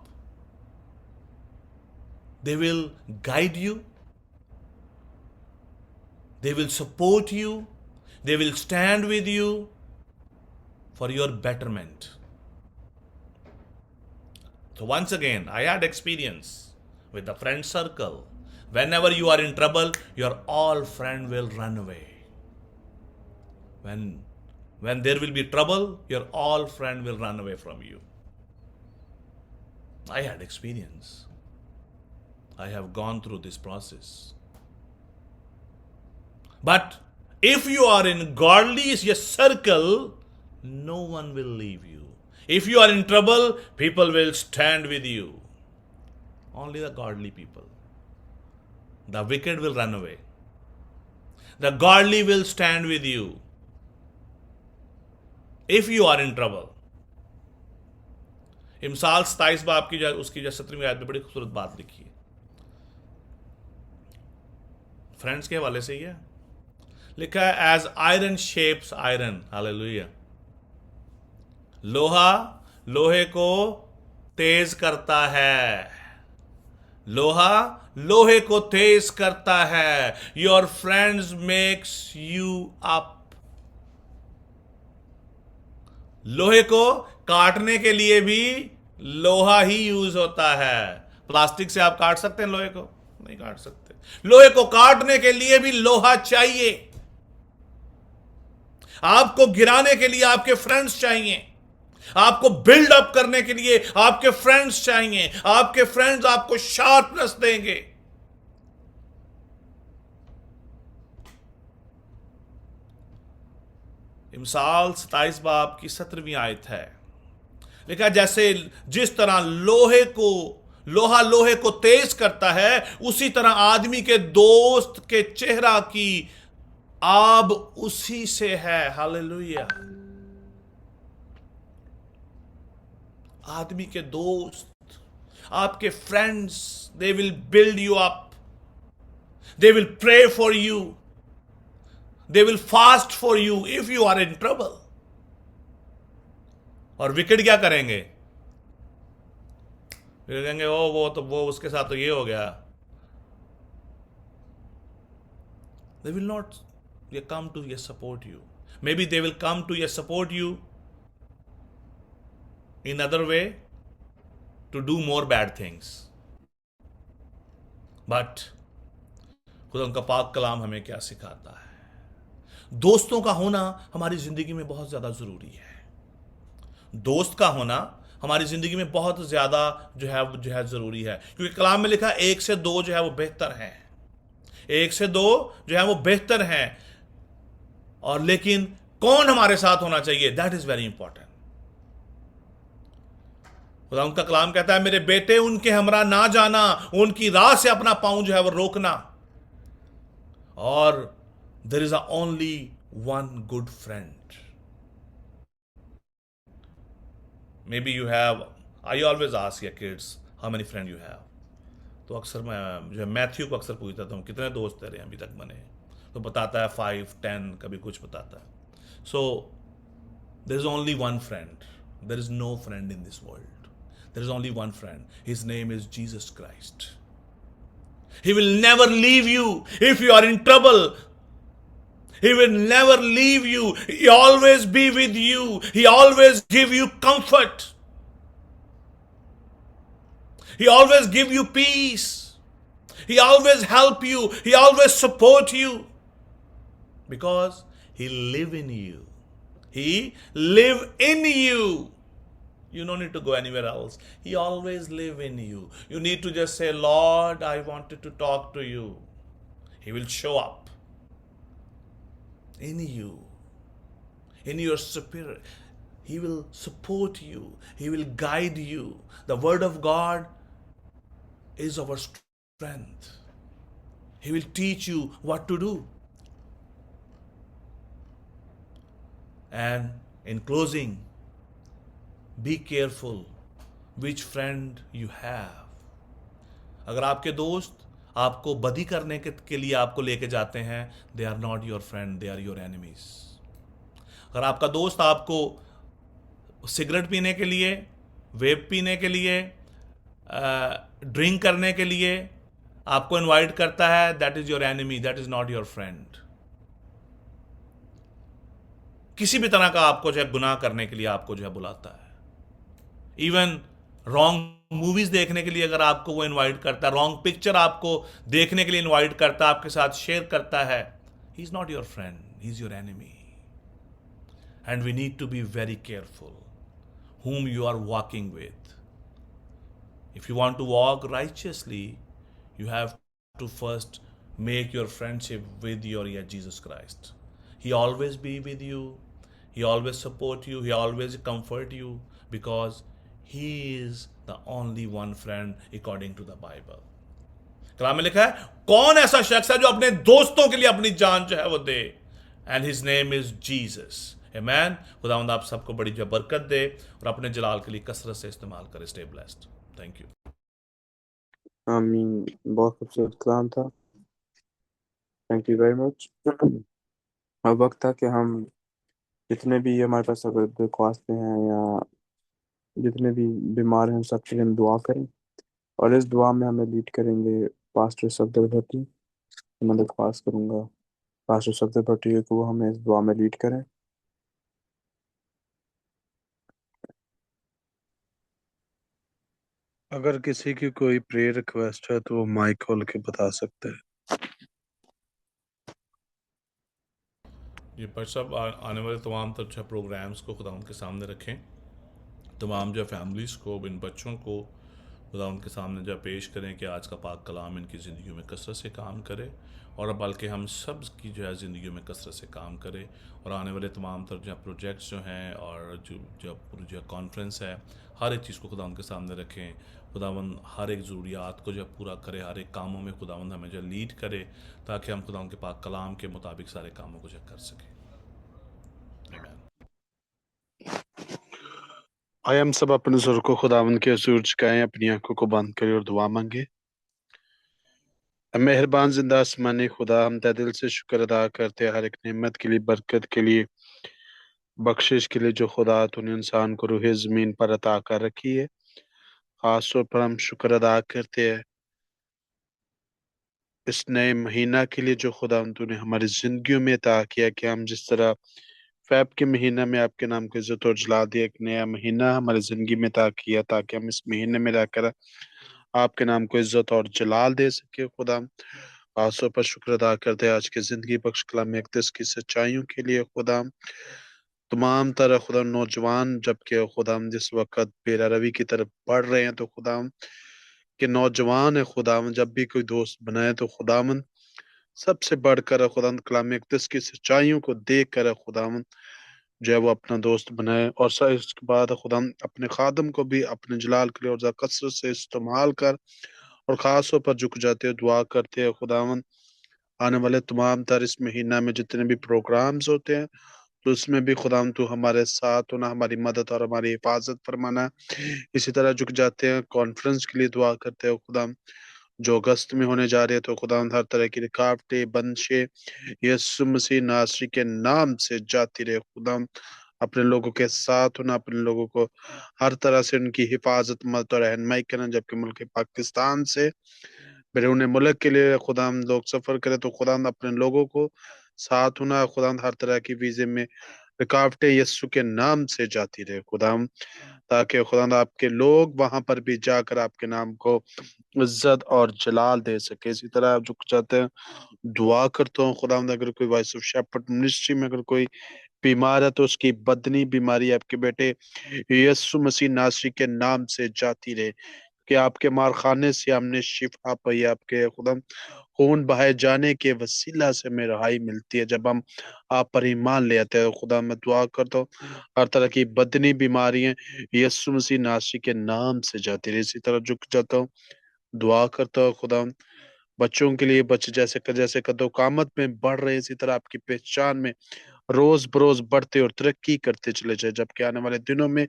They will guide you. They will support you. They will stand with you for your betterment. So once again, I had experience with the friend circle. Whenever you are in trouble, your all friend will run away. When there will be trouble, your all friend will run away from you. I had experience. I have gone through this process. But if you are in godly circle, no one will leave you. If you are in trouble, people will stand with you. Only the godly people. The wicked will run away. The godly will stand with you. If you are in trouble. इमसाल 27 बाब की उसकी 17वीं आयत में बड़ी खूबसूरत बात लिखी है। फ्रेंड्स के हवाले से ही है, लिखा है as iron shapes iron, hallelujah. लोहा लोहे को तेज करता है, लोहा लोहे को तेज करता है। Your friends makes you up. लोहे को काटने के लिए भी लोहा ही यूज होता है। प्लास्टिक से आप काट सकते हैं लोहे को? नहीं काट सकते। लोहे को काटने के लिए भी लोहा चाहिए। आपको गिराने के लिए आपके फ्रेंड्स चाहिए, आपको बिल्ड अप करने के लिए आपके फ्रेंड्स चाहिए। आपके फ्रेंड्स आपको शार्पनेस देंगे। इमसाल 27 बाब की 17वीं आयत है, लिखा जैसे जिस तरह लोहा लोहे को तेज करता है, उसी तरह आदमी के दोस्त के चेहरा की आब उसी से है। हालेलुया। आदमी के दोस्त, आपके friends, they will build you up, they will pray for you, they will fast for you if you are in trouble. और विकेट क्या करेंगे? कहेंगे वो उसके साथ तो ये हो गया। They will not come to support you. Maybe they will come to support you in other way, to do more bad things. But खुदा उनका पाक कलाम हमें क्या सिखाता है? दोस्तों का होना हमारी जिंदगी में बहुत ज्यादा जरूरी है। दोस्त का होना हमारी जिंदगी में बहुत ज्यादा जो है जरूरी है, क्योंकि कलाम में लिखा है 1 से 2 जो है वो बेहतर है। 1 से 2 जो है वो बेहतर है। और लेकिन कौन हमारे साथ होना चाहिए, दैट इज वेरी इंपॉर्टेंट। खुदा उनका कलाम कहता है, मेरे बेटे उनके हमरा ना जाना, उनकी राह से अपना पांव जो है वो रोकना। और there is only one good friend. Maybe you have, I always ask your kids how many friends you have. तो अक्सर मैं जो है मैथ्यू को अक्सर पूछता था, कितने दोस्त तेरे अभी तक बने, तो बताता है 5, 10, कभी कुछ बताता है। So there is only one friend, there is no friend in this world, there is only one friend, his name is Jesus Christ. He will never leave you if you are in trouble. He will never leave you. He always be with you. He always give you comfort. He always give you peace. He always help you. He always support you. Because he live in you. He live in you. You don't need to go anywhere else. He always live in you. You need to just say, Lord, I wanted to talk to you. He will show up in you, in your spirit. He will support you. He will guide you. The word of God is our strength. He will teach you what to do. And in closing, be careful which friend you have. अगर आपके दोस्त आपको बदी करने के लिए आपको लेके जाते हैं, they are not your friend, they are your enemies. अगर आपका दोस्त आपको सिगरेट पीने के लिए, वेप पीने के लिए, ड्रिंक करने के लिए आपको इनवाइट करता है, that is your enemy, that is not your friend. किसी भी तरह का आपको जो है गुनाह करने के लिए आपको जो है बुलाता है, इवन रॉन्ग मूवीज देखने के लिए अगर आपको वो इनवाइट करता है, रॉन्ग पिक्चर आपको देखने के लिए इनवाइट करता है, आपके साथ शेयर करता है, he is not your friend, he is your enemy. And we need to be very careful whom you are walking with. If you want to walk righteously, you have to first make your friendship with your Jesus Christ. He always be with you. He always support you. He always comfort you, because he is the only one friend according to the Bible. कलाम में लिखा है, कौन ऐसा शख्स है जो अपने दोस्तों के लिए अपनी जान जो है वो दे? And his name is Jesus. Amen. खुदावंद आप सबको बड़ी जो बरकत दे और अपने जलाल के लिए कसरत से इस्तेमाल करे। Stay blessed. Thank you. आमीन। बहुत खूबसूरत कलाम था। Thank you very much. अब वक्त था कि हम जितने भी हमारे पास अगर दरख्वास्तें हैं या जितने भी बीमार हैं, उन सब के लिए हम दुआ करें, और इस दुआ में हमें लीड करेंगे पास्टर सफदर भट्टी। मैं दरख्वास्त करूँगा पास्टर सफदर भट्टी को वो हमें इस दुआ में लीड करें। अगर किसी की कोई प्रेयर रिक्वेस्ट है तो वो माइक खोल के बता सकते हैं। ये पर सब आने वाले तमाम अच्छा प्रोग्राम्स को खुदा उनके सामने रखें, तमाम जो फैमिलीज़ को, इन बच्चों को खुदा उनके सामने जो पेश करें कि आज का पाक कलाम इनकी ज़िंदगी में कसरत से काम करे, और बल्कि हम सब की जो है ज़िंदगी में कसरत से काम करे। और आने वाले तमाम तर जो प्रोजेक्ट्स जो हैं और जो कॉन्फ्रेंस है, हर एक चीज़ को खुदा उनके सामने रखें। खुदावंद हर एक ज़रूरियात को जो पूरा करे, हर एक कामों में खुदावंद हमें जो लीड करे, ताकि हम खुदा उनके पाक कलाम के मुताबिक सारे कामों को जो कर सकें। आइए हम सब अपने सुर को खुदावंद के हुजूर झुकाएं, अपनी आंखों को बंद करें और दुआ मांगे। मेहरबान जिंदा आसमानी खुदा, हम तहे दिल से शुक्र अदा करते हैं हर एक नेमत के लिए, बरकत के लिए, बख्शिश के लिए जो खुदा तूने इंसान को रूह ज़मीन पर अता कर रखी है। खास तौर पर हम शुक्र अदा करते हैं इस नए महीना के लिए जो खुदा तूने हमारी जिंदगियों में अता किया, कि हम जिस तरह फैब के महीने में आपके नाम को इज्जत और जला दिया, एक नया महीना हमारी जिंदगी में अता किया ताकि हम इस महीने में रहकर आपके नाम को इज्जत और जलाल दे सके। खुदा आसों पर शुक्र अदा करते हैं आज की जिंदगी बख्श कलाम इक़्तिस की सच्चाइयों के लिए। खुदा तमाम तरह खुदा नौजवान जबकि खुदा जिस वक्त बेरा रवि की तरफ बढ़ रहे हैं, तो खुदा के नौजवान है खुदा जब भी कोई दोस्त बनाए तो खुदावन सबसे बढ़कर खुदा कलाम इक़्तिस की सच्चाइयों को देख कर खुदावन जो है वो अपना दोस्त बनाए, और इसके बाद खुदा अपने खादम को भी अपने जलाल के लिए और कसरत से इस्तेमाल कर और खासों पर झुक जाते हो, दुआ करते हैं खुदावन आने वाले तमाम तर इस महीना में जितने भी प्रोग्राम्स होते हैं तो उसमें भी खुदा तू हमारे साथ होना, हमारी मदद और हमारी हिफाजत फरमाना। इसी तरह झुक जाते हैं कॉन्फ्रेंस के लिए, दुआ करते हो खुदा जो अगस्त में होने जा रहे हैं, तो खुदा हर तरह की रुकावटें बंदिशें यीशु मसीह नासरी के नाम से जाती रहे। खुदा अपने लोगों के साथ होना, अपने लोगों को हर तरह से उनकी हिफाजत मदद और रहनुमाई करना, जबकि मुल्क पाकिस्तान से बैरून मुल्क के लिए खुदा लोग सफर करें तो खुदा अपने लोगों को साथ होना, खुदा हर तरह की वीजे में रुकावटें यीशु के नाम से जाती रहे खुदा, ताकि खुदा आपके लोग वहां पर भी जाकर आपके नाम को इज्जत और जलाल दे सके। इसी तरह आप झुक जाते हैं, दुआ करता हूँ खुदा अगर कोई वॉइस ऑफ शेपर्ड मिनिस्ट्री में अगर कोई बीमार है तो उसकी बदनी बीमारी आपके बेटे यीशु मसीह नासरी के नाम से जाती रहे, कि आपके मारखाने से हमने शिफा पाई, आपके खुदा खून बहाए जाने के वसीला से हमें रहाई मिलती है जब हम आप पर ईमान ले आते हैं। खुदा मैं दुआ करता हूँ हर तरह की बदनी बीमारियां यीशु मसीह नासरी के नाम से जाती रहे। इसी तरह झुक जाता हूँ, दुआ करता हूँ खुदा बच्चों के लिए, बच्चे जैसे कदो कामत में बढ़ रहे, इसी तरह आपकी पहचान में रोज बरोज बढ़ते और तरक्की करते चले जाए, जबकि आने वाले दिनों में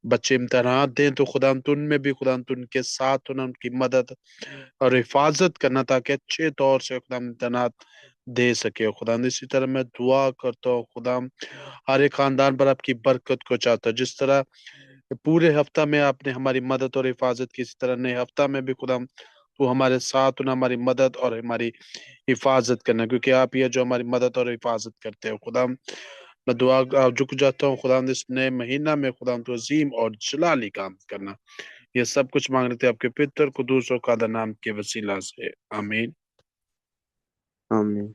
बच्चे इम्तहानात दें तो खुदा उनमें भी खुदा उनके साथ होना, उनकी मदद और हिफाजत करना ताकि अच्छे तौर से खुदा इम्तहानात दे सके। खुदा इसी तरह मैं दुआ करता हूँ खुदा हर एक खानदान पर आपकी बरकत को चाहता हूँ, जिस तरह पूरे हफ्ता में आपने हमारी मदद और हिफाजत की, इसी तरह नए हफ्ता में भी खुदा तो हमारे साथ होना, हमारी मदद और हमारी हिफाजत करना, क्योंकि आप ही है जो हमारी मदद और हिफाजत करते हो। खुदा मैं दुआ झुक जाता हूँ खुदा इस नए महीना में खुदा तो अजीम और जलाली काम करना, ये सब कुछ मांग लेते हैं आपके पितर कुदूस और कादर नाम के वसीला से, आमीन। आमीन।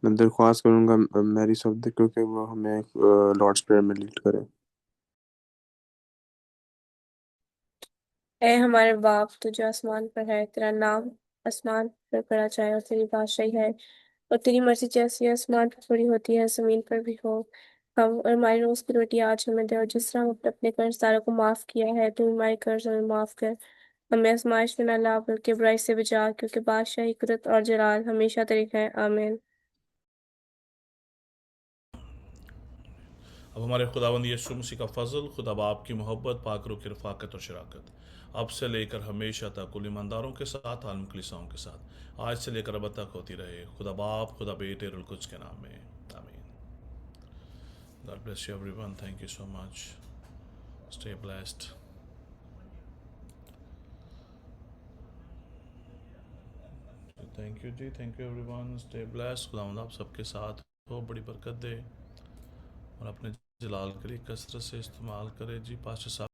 मैं दरख्वास्त करूंगा मैरी सफदर को कि वो हमें लॉर्ड्स प्रेयर में लीड करे। ऐ हमारे बाप तू जो आसमान पर है, तेरा नाम आसमान पर पड़ा जाए और तेरी बादशाही है और तेरी मर्जी जैसी आसमान पर पूरी होती है जमीन पर भी हो। हम और हमारी रोज की रोटी आज हमें दे, और जिस तरह हम अपने अपने कर्जदारों को माफ किया है तू हमारे कर्ज हमें माफ कर। हमें आजमाइश में न ला बल्कि बुराई से बचा, क्योंकि बादशाही कुदरत और जलाल हमेशा तेरी है, आमीन। अब हमारे खुदावंद यीशु मसीह का फजल, खुदा बाप की मोहब्बत, पाकरों की रफाकत और शराकत अब से लेकर हमेशा तक कुल ईमानदारों के साथ, आलम कलीसियाओं के साथ, आज से लेकर अब तक होती रहे, खुदा बाप, खुदा बेटे, रुल कुद्स के नाम में, आमीन। God bless you everyone, thank you so much, stay blessed. Thank you जी, thank you everyone, stay blessed. खुदावंद आप सबके साथ हो, बड़ी बरकत दे और अपने जलाल के लिए कसरत से इस्तेमाल करे जी। पास्टर साहब